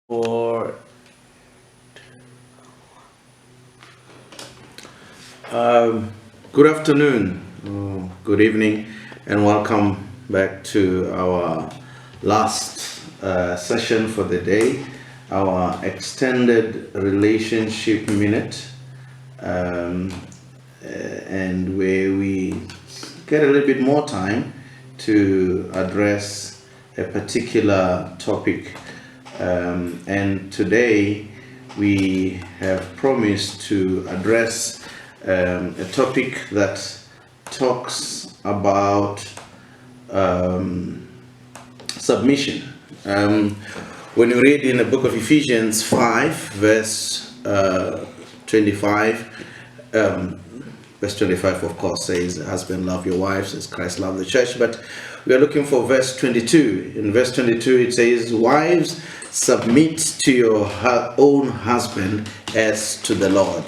Or good afternoon, good evening, and welcome back to our last session for the day, our extended relationship minute, um, and where we get a little bit more time to address a particular topic. And today we have promised to address a topic that talks about submission. When you read in the book of Ephesians 5, verse 25, verse 25, of course, says, "Husband, love your wives as Christ loved the church." But we are looking for verse 22. In verse 22, it says, "Wives, submit to your own husband as to the Lord."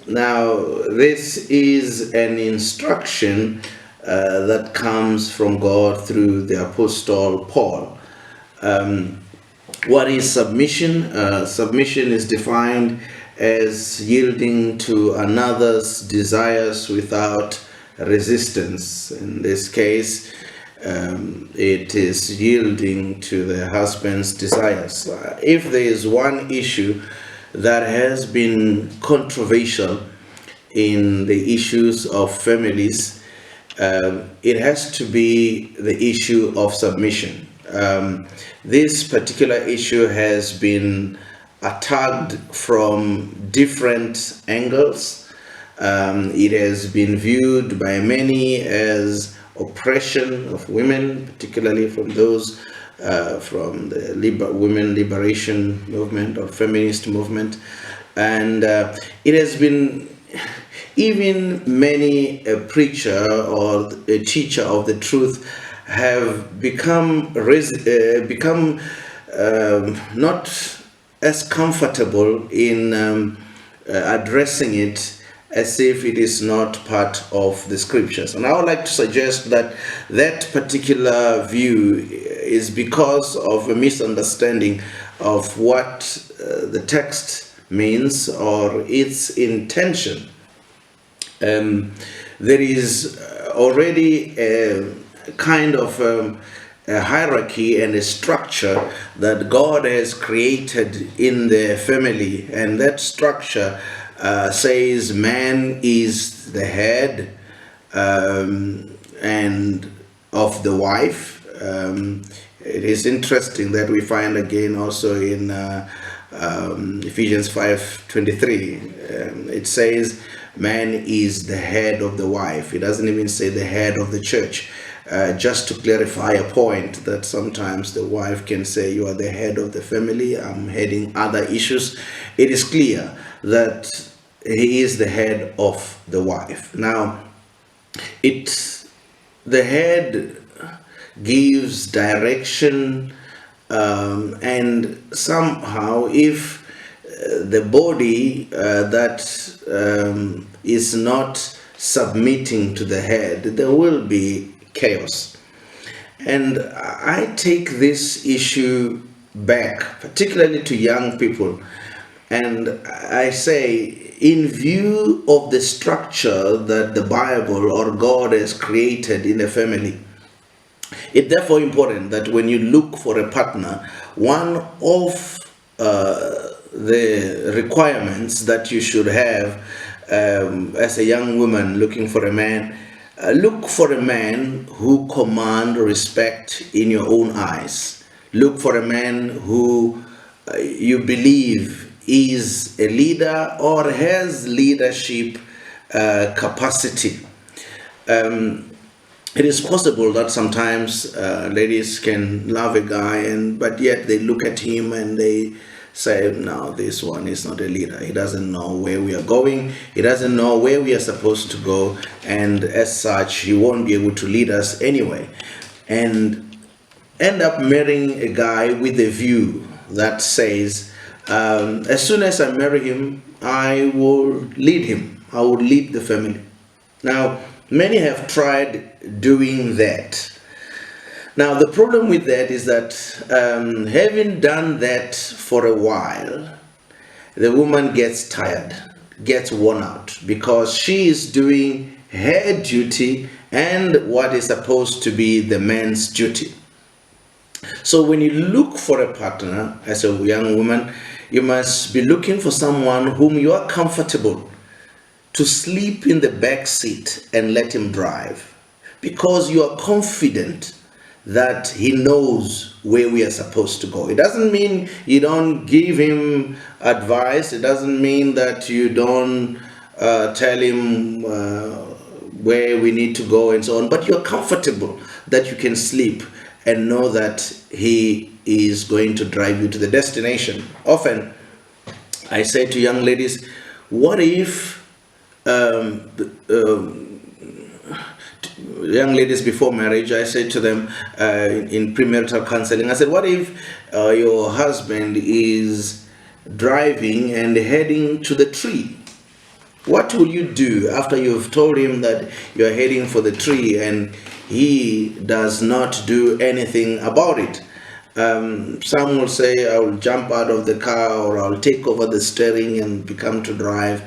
Now, this is an instruction that comes from God through the Apostle Paul. What is submission? Submission is defined as yielding to another's desires without resistance. In this case, it is yielding to the husband's desires. If there is one issue that has been controversial in the issues of families, it has to be the issue of submission. This particular issue has been attacked from different angles. It has been viewed by many as oppression of women, particularly from those from the women liberation movement or feminist movement. And it has been even many a preacher or a teacher of the truth have become not as comfortable in addressing it as if it is not part of the scriptures. And I would like to suggest that that particular view is because of a misunderstanding of what the text means or its intention. There is already a kind of a hierarchy and a structure that God has created in the family, and that structure says man is the head and of the wife. It is interesting that we find again also in Ephesians 5:23. It says man is the head of the wife. It doesn't even say the head of the church. Just to clarify a point that sometimes the wife can say, "You are the head of the family, I'm heading other issues." It is clear that he is the head of the wife. Now, the head gives direction, and somehow if the body that is not submitting to the head, there will be chaos. And I take this issue back, particularly to young people, and I say, in view of the structure that the Bible or God has created in a family, it's therefore important that when you look for a partner, one of the requirements that you should have as a young woman looking for a man, look for a man who commands respect in your own eyes. Look for a man who you believe is a leader or has leadership capacity. It is possible that sometimes ladies can love a guy, but yet they look at him and they say, "No, this one is not a leader. He doesn't know where we are going. He doesn't know where we are supposed to go. And as such, he won't be able to lead us anyway." And end up marrying a guy with a view that says, as soon as I marry him, I will lead him. I will lead the family. Now, many have tried doing that. Now, the problem with that is that having done that for a while, the woman gets tired, gets worn out, because she is doing her duty and what is supposed to be the man's duty. So when you look for a partner as a young woman, you must be looking for someone whom you are comfortable to sleep in the back seat and let him drive, because you are confident that he knows where we are supposed to go. It doesn't mean you don't give him advice. It doesn't mean that you don't tell him where we need to go and so on, but you're comfortable that you can sleep and know that he is going to drive you to the destination. Often I say to young ladies, what if young ladies before marriage, I say to them in premarital counseling, I said, what if your husband is driving and heading to the tree? What will you do after you've told him that you're heading for the tree and he does not do anything about it? Some will say, I will jump out of the car, or I'll take over the steering and become to drive.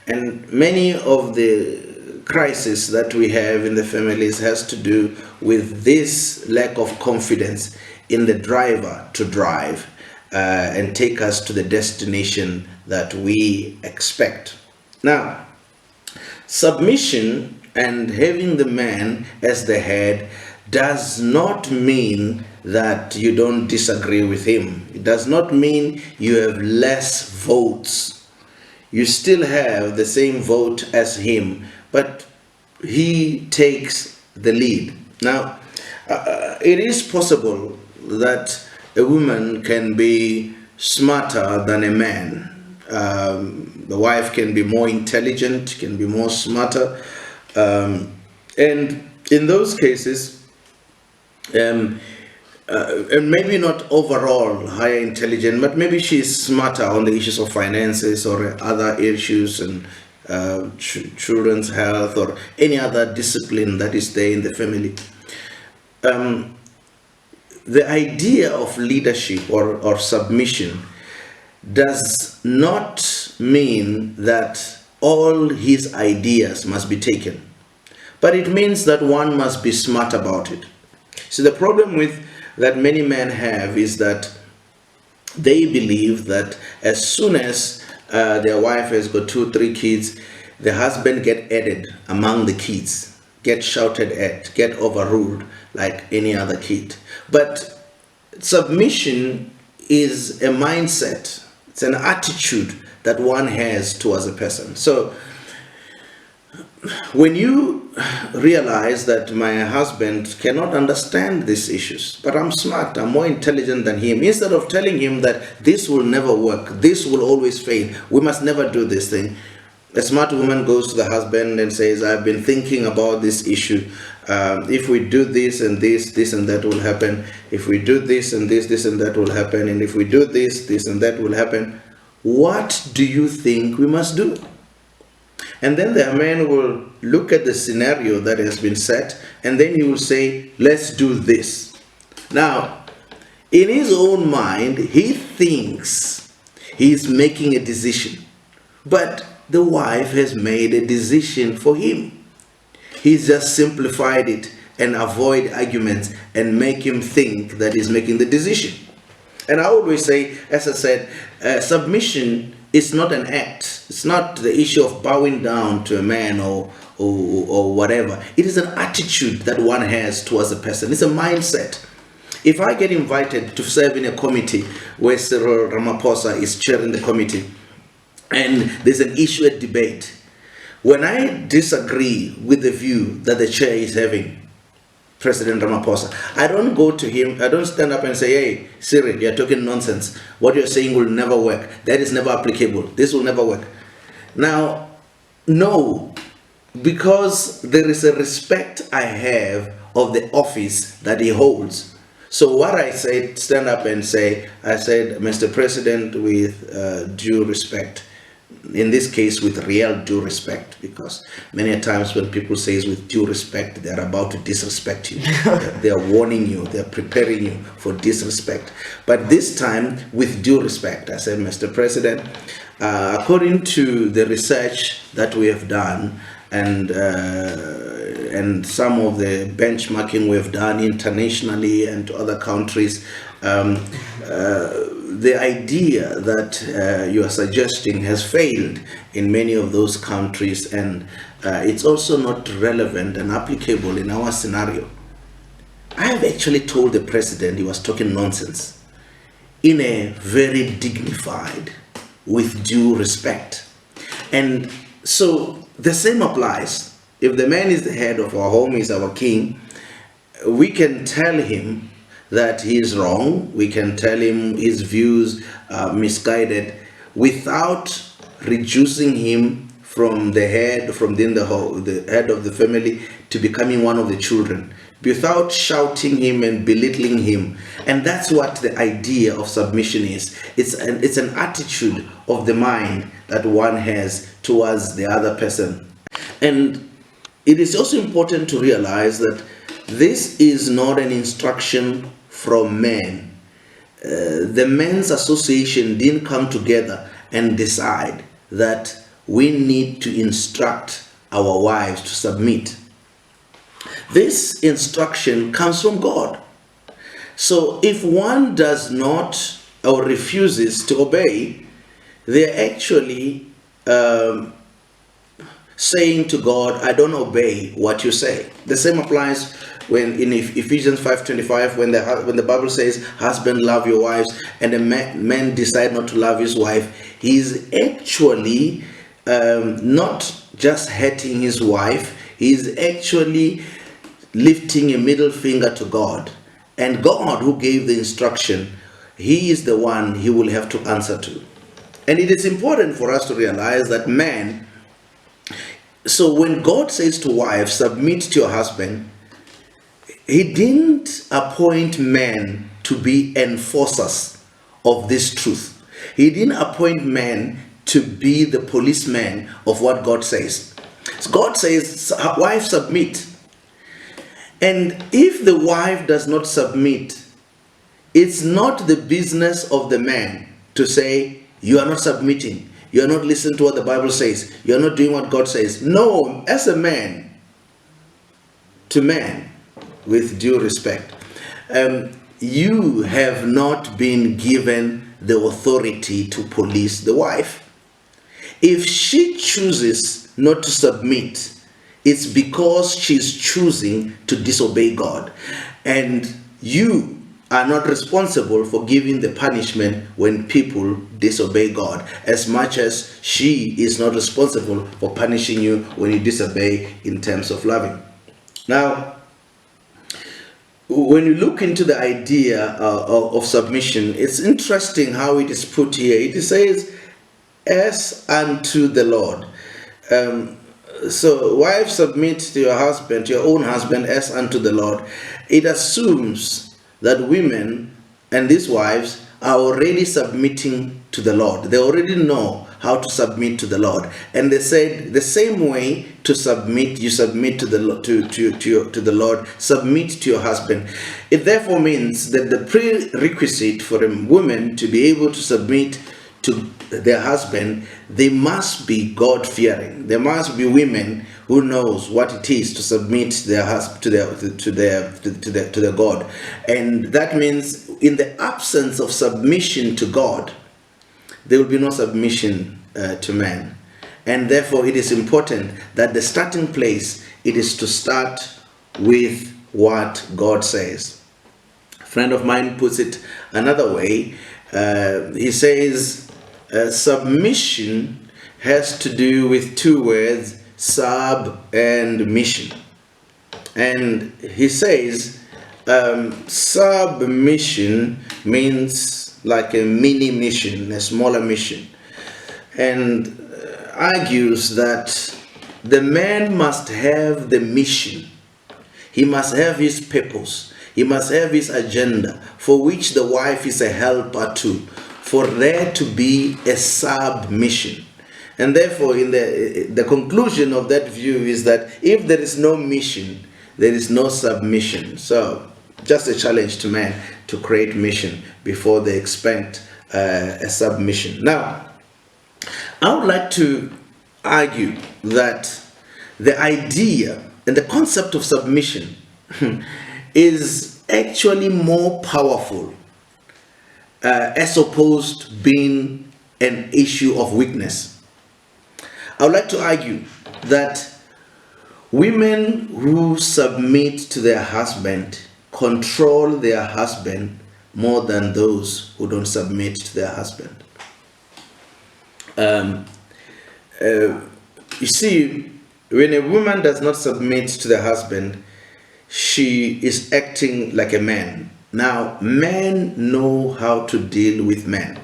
And many of the crisis that we have in the families has to do with this lack of confidence in the driver to drive and take us to the destination that we expect. Now, submission and having the man as the head does not mean that you don't disagree with him. It does not mean you have less votes. You still have the same vote as him, but he takes the lead. Now, it is possible that a woman can be smarter than a man. The wife can be more intelligent, can be more smarter, and in those cases, and maybe not overall higher intelligent, but maybe she's smarter on the issues of finances or other issues and children's health or any other discipline that is there in the family. The idea of leadership or submission does not mean that all his ideas must be taken, but it means that one must be smart about it. So the problem with that many men have is that they believe that as soon as their wife has got 2-3 kids, the husband get added among the kids, get shouted at, get overruled like any other kid. But submission is a mindset. It's an attitude that one has towards a person. So when you realize that my husband cannot understand these issues, but I'm smart, I'm more intelligent than him, instead of telling him that this will never work, this will always fail, we must never do this thing, a smart woman goes to the husband and says, I've been thinking about this issue. If we do this and this, this and that will happen. If we do this and this, this and that will happen. And if we do this, this and that will happen. What do you think we must do? And then the man will look at the scenario that has been set, and then he will say, let's do this. Now, in his own mind, he thinks he's making a decision, but the wife has made a decision for him. He's just simplified it and avoid arguments and make him think that he's making the decision. And I always say, as I said, submission is not an act. It's not the issue of bowing down to a man or whatever. It is an attitude that one has towards a person. It's a mindset. If I get invited to serve in a committee where Cyril Ramaphosa is chairing the committee, and there's an issue at debate, when I disagree with the view that the chair is having, President Ramaphosa, I don't go to him, I don't stand up and say, hey, Cyril, you're talking nonsense. What you're saying will never work. That is never applicable. This will never work. Now, no, because there is a respect I have of the office that he holds. So what I stand up and say, I said, Mr. President, with due respect, in this case with real due respect, because many times when people say with due respect, they are about to disrespect you. They are warning you, they are preparing you for disrespect. But this time with due respect, I said, Mr. President, according to the research that we have done and some of the benchmarking we've done internationally and to other countries, the idea that you are suggesting has failed in many of those countries, and it's also not relevant and applicable in our scenario. I have actually told the president he was talking nonsense in a very dignified, with due respect. And so the same applies. If the man is the head of our home, is our king, we can tell him that he is wrong. We can tell him his views are misguided without reducing him from the head, the head of the family, to becoming one of the children, without shouting him and belittling him. And that's what the idea of submission is. It's an attitude of the mind that one has towards the other person. And it is also important to realize that this is not an instruction from men. The men's association didn't come together and decide that we need to instruct our wives to submit. This instruction comes from God. So if one does not or refuses to obey, they're actually saying to God, I don't obey what you say. The same applies when in Ephesians 5:25, when the Bible says, husband, love your wives, and a man decide not to love his wife, he's actually not just hating his wife, he's actually lifting a middle finger to God. And God, who gave the instruction, he is the one he will have to answer to. And it is important for us to realize that man, so when God says to wives, submit to your husband, he didn't appoint men to be enforcers of this truth. He didn't appoint men to be the policeman of what God says. So God says, wife, submit. And if the wife does not submit, it's not the business of the man to say, you are not submitting, you are not listening to what the Bible says, you are not doing what God says. No, as a man, to man, with due respect, you have not been given the authority to police the wife. If she chooses not to submit, it's because she's choosing to disobey God. And you are not responsible for giving the punishment when people disobey God, as much as she is not responsible for punishing you when you disobey in terms of loving. Now, when you look into the idea of submission, it's interesting how it is put here. It says, as unto the Lord. So, wife, submit to your husband, to your own husband, as unto the Lord. It assumes that women and these wives are already submitting to the Lord. They already know how to submit to the Lord. And they said the same way to submit, you submit to the Lord, submit to your husband. It therefore means that the prerequisite for a woman to be able to submit to their husband, they must be God-fearing. There must be women who knows what it is to submit their husband to their God. And that means in the absence of submission to God, there will be no submission to man. And therefore it is important that the starting place, it is to start with what God says. A friend of mine puts it another way. He says submission has to do with two words, sub and mission. And he says submission means like a mini mission, a smaller mission, and argues that the man must have the mission. He must have his purpose. He must have his agenda, for which the wife is a helper to, for there to be a submission. And therefore, in the conclusion of that view is that if there is no mission, there is no submission. So, just a challenge to men to create mission before they expect a submission. Now, I would like to argue that the idea and the concept of submission is actually more powerful as opposed to being an issue of weakness. I would like to argue that women who submit to their husband control their husband more than those who don't submit to their husband. You see, when a woman does not submit to the husband, she is acting like a man. Now, men know how to deal with men.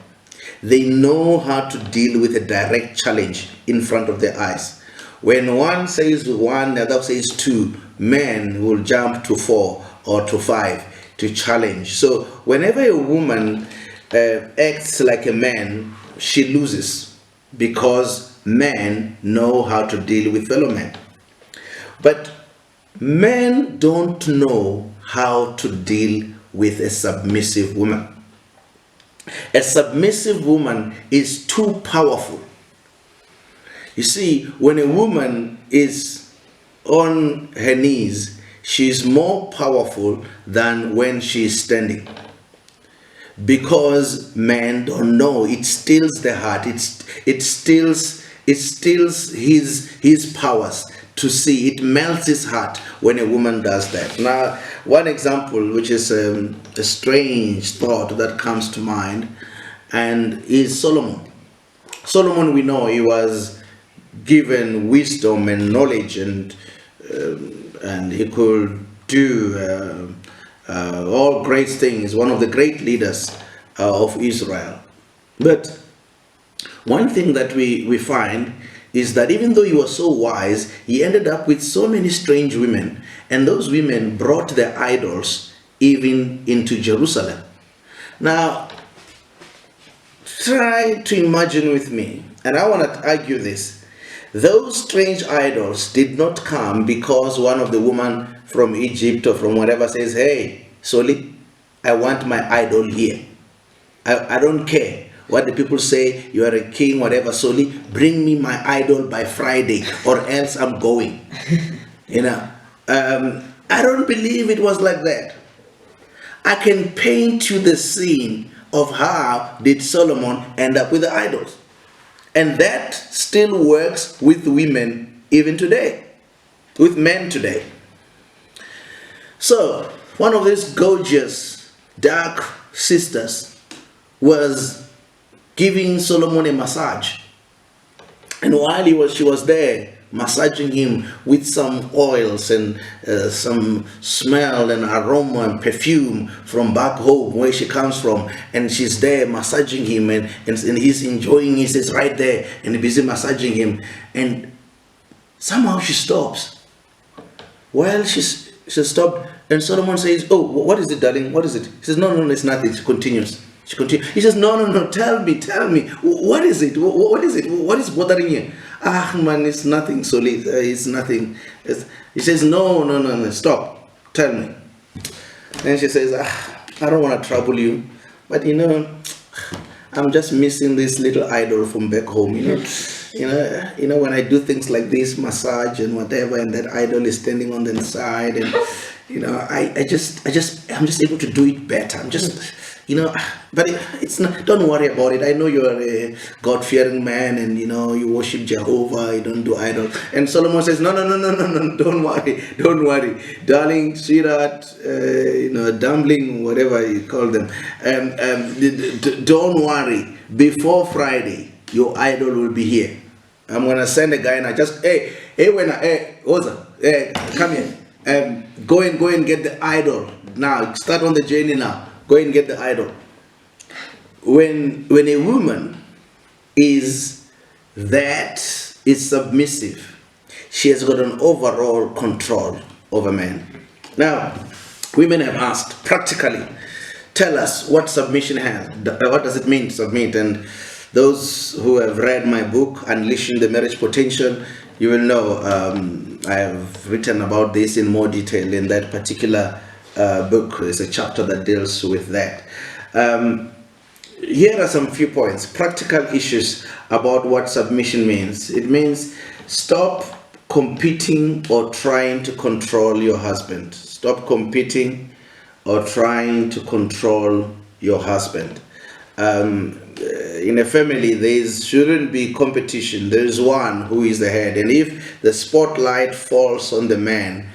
They know how to deal with a direct challenge in front of their eyes. When one says one, the other says two, men will jump to 4 or to 5 to challenge. So whenever a woman acts like a man, she loses because men know how to deal with fellow men. But men don't know how to deal with a submissive woman. A submissive woman is too powerful. You see, when a woman is on her knees, she is more powerful than when she is standing. Because men don't know, it steals the heart. It steals his powers to see. It melts his heart when a woman does that. Now, one example, which is a strange thought that comes to mind, and is Solomon. Solomon, we know, he was given wisdom and knowledge, and he could do all great things. One of the great leaders of Israel. But one thing that we find is that even though he was so wise, he ended up with so many strange women, and those women brought their idols even into Jerusalem. Now, try to imagine with me, and I want to argue this. Those strange idols did not come because one of the women from Egypt or from whatever says, "Hey, Soli, I want my idol here. I don't care what the people say, you are a king, whatever, Soli, bring me my idol by Friday or else I'm going." I don't believe it was like that. I can paint you the scene of how did Solomon end up with the idols. And that still works with women even today, with men today. So, one of these gorgeous, dark sisters was giving Solomon a massage. And while she was there, massaging him with some oils and some smell and aroma and perfume from back home where she comes from, and she's there massaging him, and he's enjoying it. He's right there and busy massaging him, and somehow she stops. Well, she stopped, and Solomon says, "Oh, what is it, darling? What is it?" He says, No, it's nothing." She continues. He says, No, tell me. What is it? What is it? What is bothering you? "Ah, man, it's nothing, Soli. It's nothing." He says, No, stop. Tell me. And she says, "I don't want to trouble you, but I'm just missing this little idol from back home. When I do things like this, massage and whatever, and that idol is standing on the side, and I'm just able to do it better. I'm just." But it's not. Don't worry about it. I know you're a God-fearing man, and you worship Jehovah. You don't do idol. And Solomon says, No. Don't worry, darling, sweetheart, dumpling, whatever you call them. Don't worry. Before Friday, your idol will be here. I'm gonna send a guy, and I just Oza, come here. Go and get the idol now. Start on the journey now. Go and get the idol. When a woman is submissive, she has got an overall control over men. Now, women have asked, practically, tell us what submission has. What does it mean to submit? And Those who have read my book, Unleashing the Marriage Potential, you will know I have written about this in more detail in that particular book. There's a chapter that deals with that. Here are some few points, practical issues about what submission means. It means stop competing or trying to control your husband. Stop competing or trying to control your husband. In a family, there shouldn't be competition. There is one who is the head. And if the spotlight falls on the man,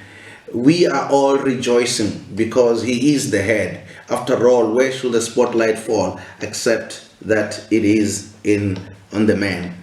we are all rejoicing because he is the head. After all, where should the spotlight fall except that it is on the man?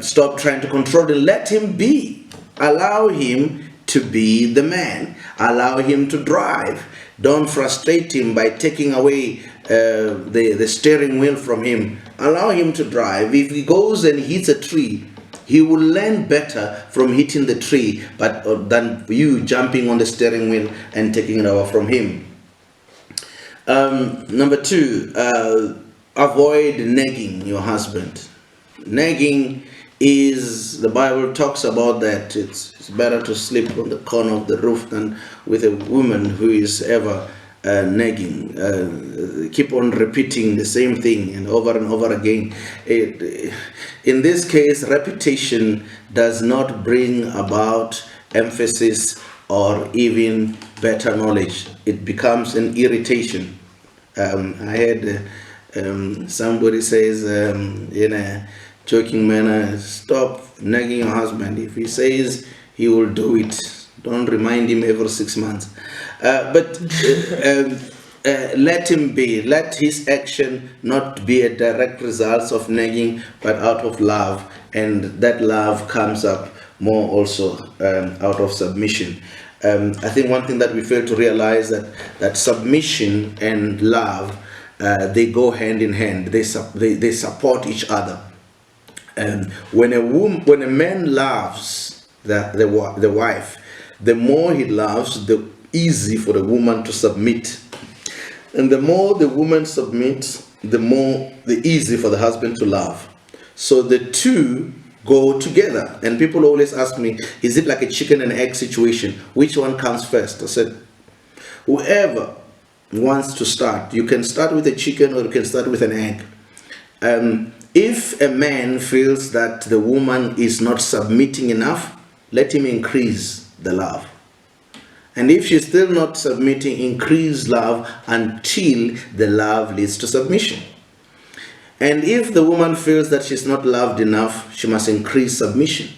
Stop trying to control him. Let him be. Allow him to be the man. Allow him to drive. Don't frustrate him by taking away the steering wheel from him. Allow him to drive. If he goes and hits a tree, he will learn better from hitting the tree than you jumping on the steering wheel and taking it over from him. Number 2, avoid nagging your husband. Nagging is, the Bible talks about that. It's better to sleep on the corner of the roof than with a woman who is ever nagging. Keep on repeating the same thing and over again. In this case, repetition does not bring about emphasis or even better knowledge. It becomes an irritation. I had somebody says in a joking manner, stop nagging your husband. If he says he will do it, don't remind him every 6 months. But let him be. Let his action not be a direct result of nagging, but out of love. And that love comes up more also out of submission. I think one thing that we fail to realize that submission and love, they go hand in hand. They support each other. When a man loves the wife, the more he loves, the easy for the woman to submit. And the more the woman submits, the easy for the husband to love. So the two go together. And people always ask me, is it like a chicken and egg situation? Which one comes first? I said, whoever wants to start, you can start with a chicken or you can start with an egg. If a man feels that the woman is not submitting enough, let him increase the love. And if she's still not submitting, increase love until the love leads to submission. And if the woman feels that she's not loved enough, she must increase submission.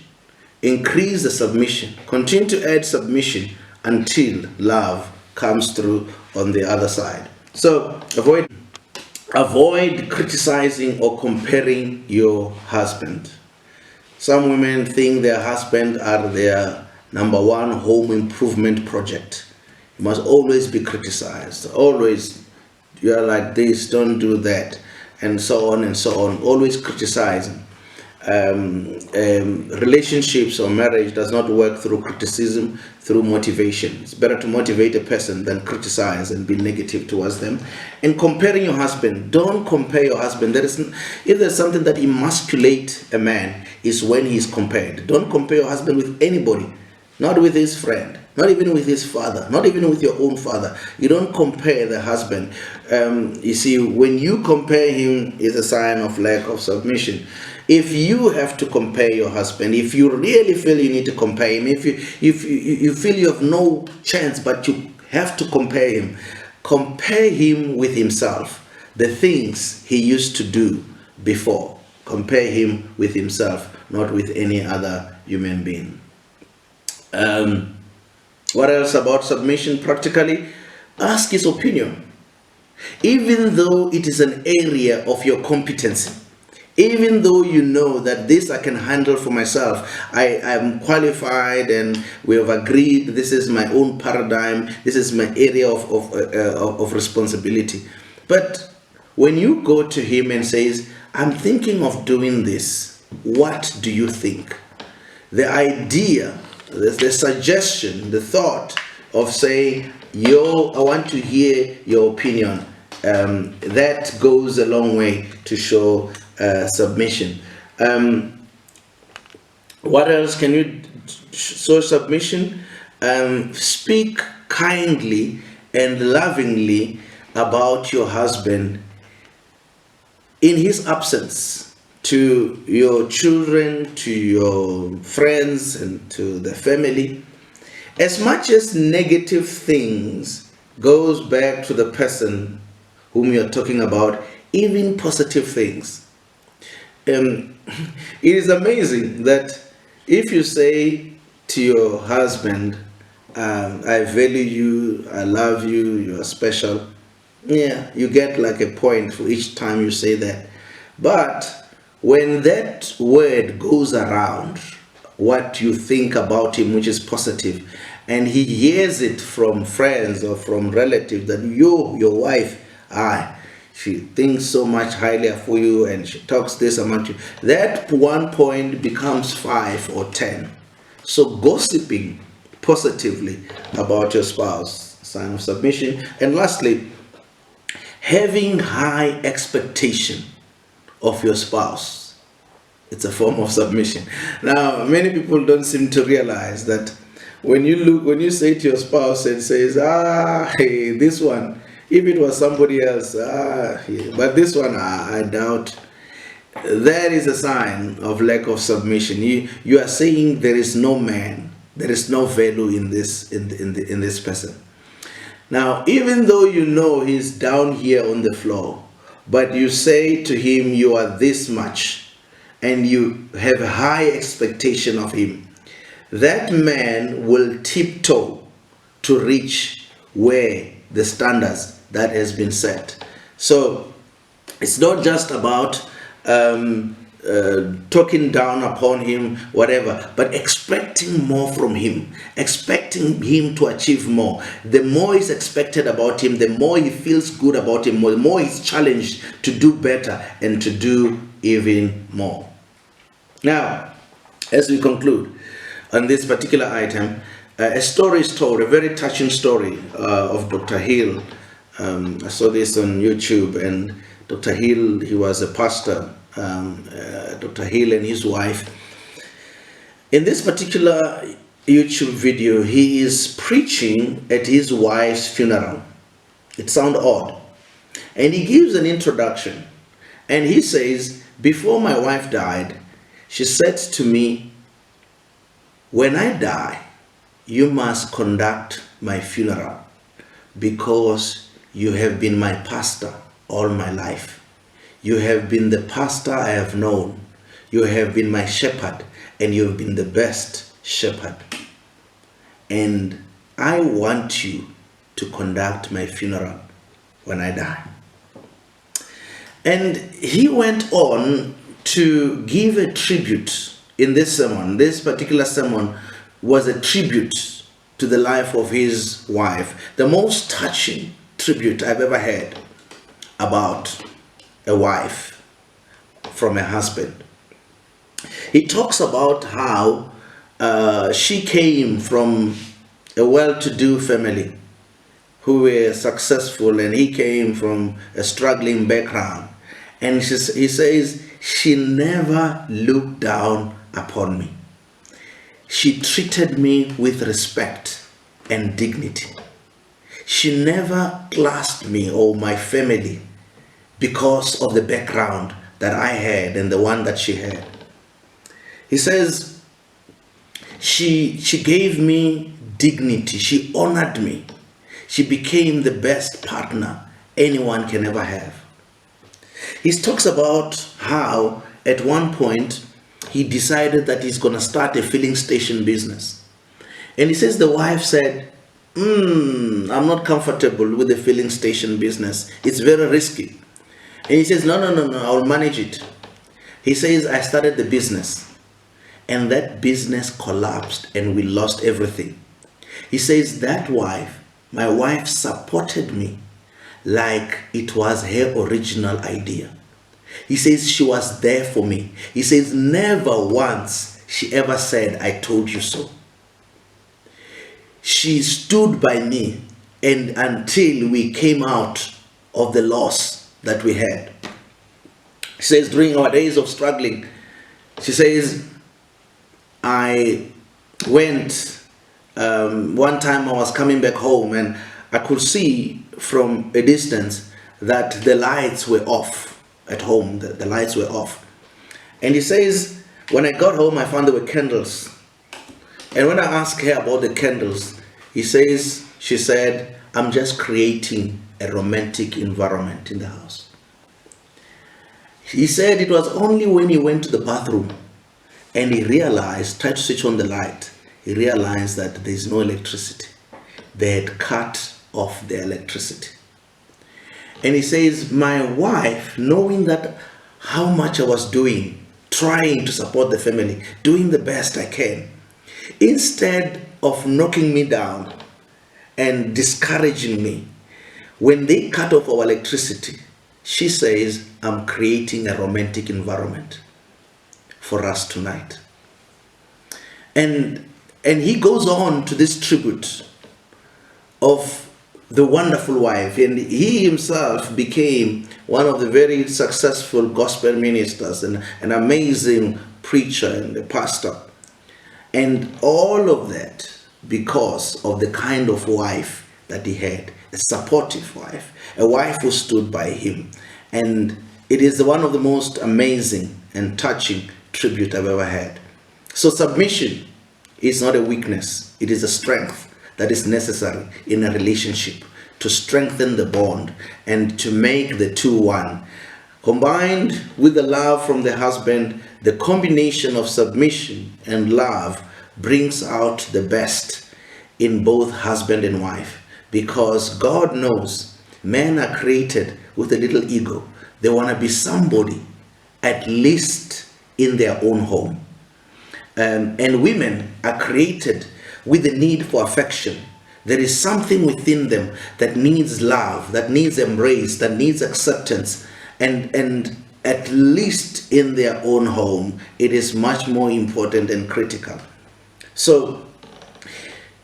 Increase the submission. Continue to add submission until love comes through on the other side. So avoid criticizing or comparing your husband. Some women think their husband are their number one home improvement project. You must always be criticized. Always, you are like this, don't do that, and so on and so on. Always criticizing. Relationships or marriage does not work through criticism, through motivation. It's better to motivate a person than criticize and be negative towards them. And comparing your husband, don't compare your husband. If there's something that emasculates a man, is when he's compared. Don't compare your husband with anybody, not with his friend, not even with his father, not even with your own father. You don't compare the husband. You see, when you compare him, it's a sign of lack of submission. If you have to compare your husband, if you really feel you need to compare him, if you feel you have no chance but you have to compare him with himself, the things he used to do before. Compare him with himself, not with any other human being. What else about submission practically? Ask his opinion. Even though it is an area of your competency, even though you know that this I can handle for myself, I am qualified and we have agreed this is my own paradigm, this is my area of responsibility. But when you go to him and says, I'm thinking of doing this, what do you think? The idea, the suggestion, the thought of saying, I want to hear your opinion, that goes a long way to show submission. What else can you show submission? Speak kindly and lovingly about your husband in his absence, to your children, to your friends, and to the family. As much as negative things goes back to the person whom you're talking about, even positive things. It is amazing that if you say to your husband, I value you, I love you, you are special, yeah, you get like a point for each time you say that. But when that word goes around, what you think about him, which is positive, and he hears it from friends or from relatives that your wife, she thinks so much highly of you and she talks this about you, that one point becomes 5 or 10. So gossiping positively about your spouse, sign of submission. And lastly, having high expectation of your spouse, it's a form of submission. Now, many people don't seem to realize that when you say to your spouse and says, hey, this one, if it was somebody else, but this one, I doubt. That is a sign of lack of submission. You are saying there is no man, there is no value in this person. Now, even though you know he's down here on the floor, but you say to him you are this much, and you have a high expectation of him, that man will tiptoe to reach where the standards that has been set. So it's not just about talking down upon him, whatever, but expecting more from him, expecting him to achieve more. The more is expected about him, the more he feels good about him, the more he's challenged to do better and to do even more. Now, as we conclude on this particular item, a story is told, a very touching story of Dr. Hill. I saw this on YouTube, and Dr. Hill, he was a pastor, Dr. Hill and his wife. In this particular YouTube video, he is preaching at his wife's funeral. It sounds odd. And he gives an introduction. And he says, before my wife died, she said to me, when I die, you must conduct my funeral because you have been my pastor all my life. You have been the pastor I have known. You have been my shepherd, and you have been the best shepherd. And I want you to conduct my funeral when I die. And he went on to give a tribute in this sermon. This particular sermon was a tribute to the life of his wife, the most touching tribute I've ever heard about a wife from a husband. He talks about how she came from a well-to-do family who were successful, and he came from a struggling background. And he says, she never looked down upon me. She treated me with respect and dignity. She never classed me or my family because of the background that I had and the one that she had. He says, she gave me dignity. She honored me. She became the best partner anyone can ever have. He talks about how at one point he decided that he's going to start a filling station business. And he says the wife said, I'm not comfortable with the filling station business. It's very risky. And he says, no, I'll manage it. He says, I started the business, and that business collapsed and we lost everything. He says that my wife supported me like it was her original idea. He says she was there for me. He says never once she ever said, I told you so. She stood by me and until we came out of the loss that we had. She says, during our days of struggling, she says, I went, one time I was coming back home and I could see from a distance that the lights were off at home. The lights were off. And he says, when I got home, I found there were candles. And when I asked her about the candles, she said, I'm just creating a romantic environment in the house. He said it was only when he went to the bathroom and he realized, tried to switch on the light, he realized that there is no electricity. They had cut off the electricity. And he says, my wife, knowing that how much I was doing, trying to support the family, doing the best I can, instead of knocking me down and discouraging me, when they cut off our electricity, she says, I'm creating a romantic environment for us tonight. And he goes on to this tribute of the wonderful wife, and he himself became one of the very successful gospel ministers and an amazing preacher and a pastor. And all of that because of the kind of wife that he had, a supportive wife, a wife who stood by him. And it is one of the most amazing and touching tribute I've ever had. So submission is not a weakness, it is a strength that is necessary in a relationship to strengthen the bond and to make the two one. Combined with the love from the husband, the combination of submission and love brings out the best in both husband and wife, because God knows men are created with a little ego. They want to be somebody, at least in their own home. And women are created with the need for affection. There is something within them that needs love, that needs embrace, that needs acceptance. And at least in their own home, it is much more important and critical. So,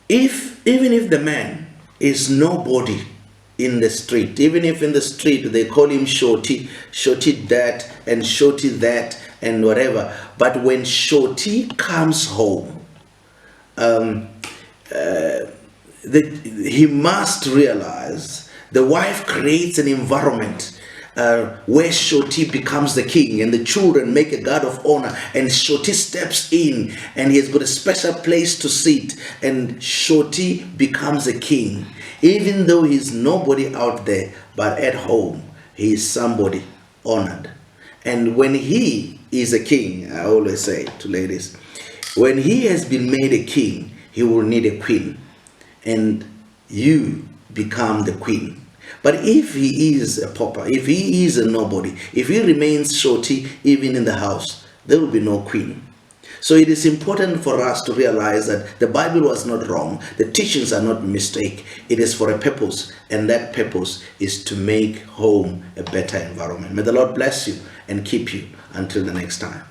even if the man is nobody in the street, even if in the street they call him shorty that and shorty that and whatever, but when shorty comes home, he must realize the wife creates an environment where shorty becomes the king and the children make a guard of honor, and shorty steps in and he has got a special place to sit, and shorty becomes a king, even though he's nobody out there, but at home he is somebody honored. And when he is a king, I always say to ladies, when he has been made a king, he will need a queen, and you become the queen. But if he is a pauper, if he is a nobody, if he remains shorty even in the house, there will be no queen. So it is important for us to realize that the Bible was not wrong. The teachings are not a mistake. It is for a purpose, and that purpose is to make home a better environment. May the Lord bless you and keep you until the next time.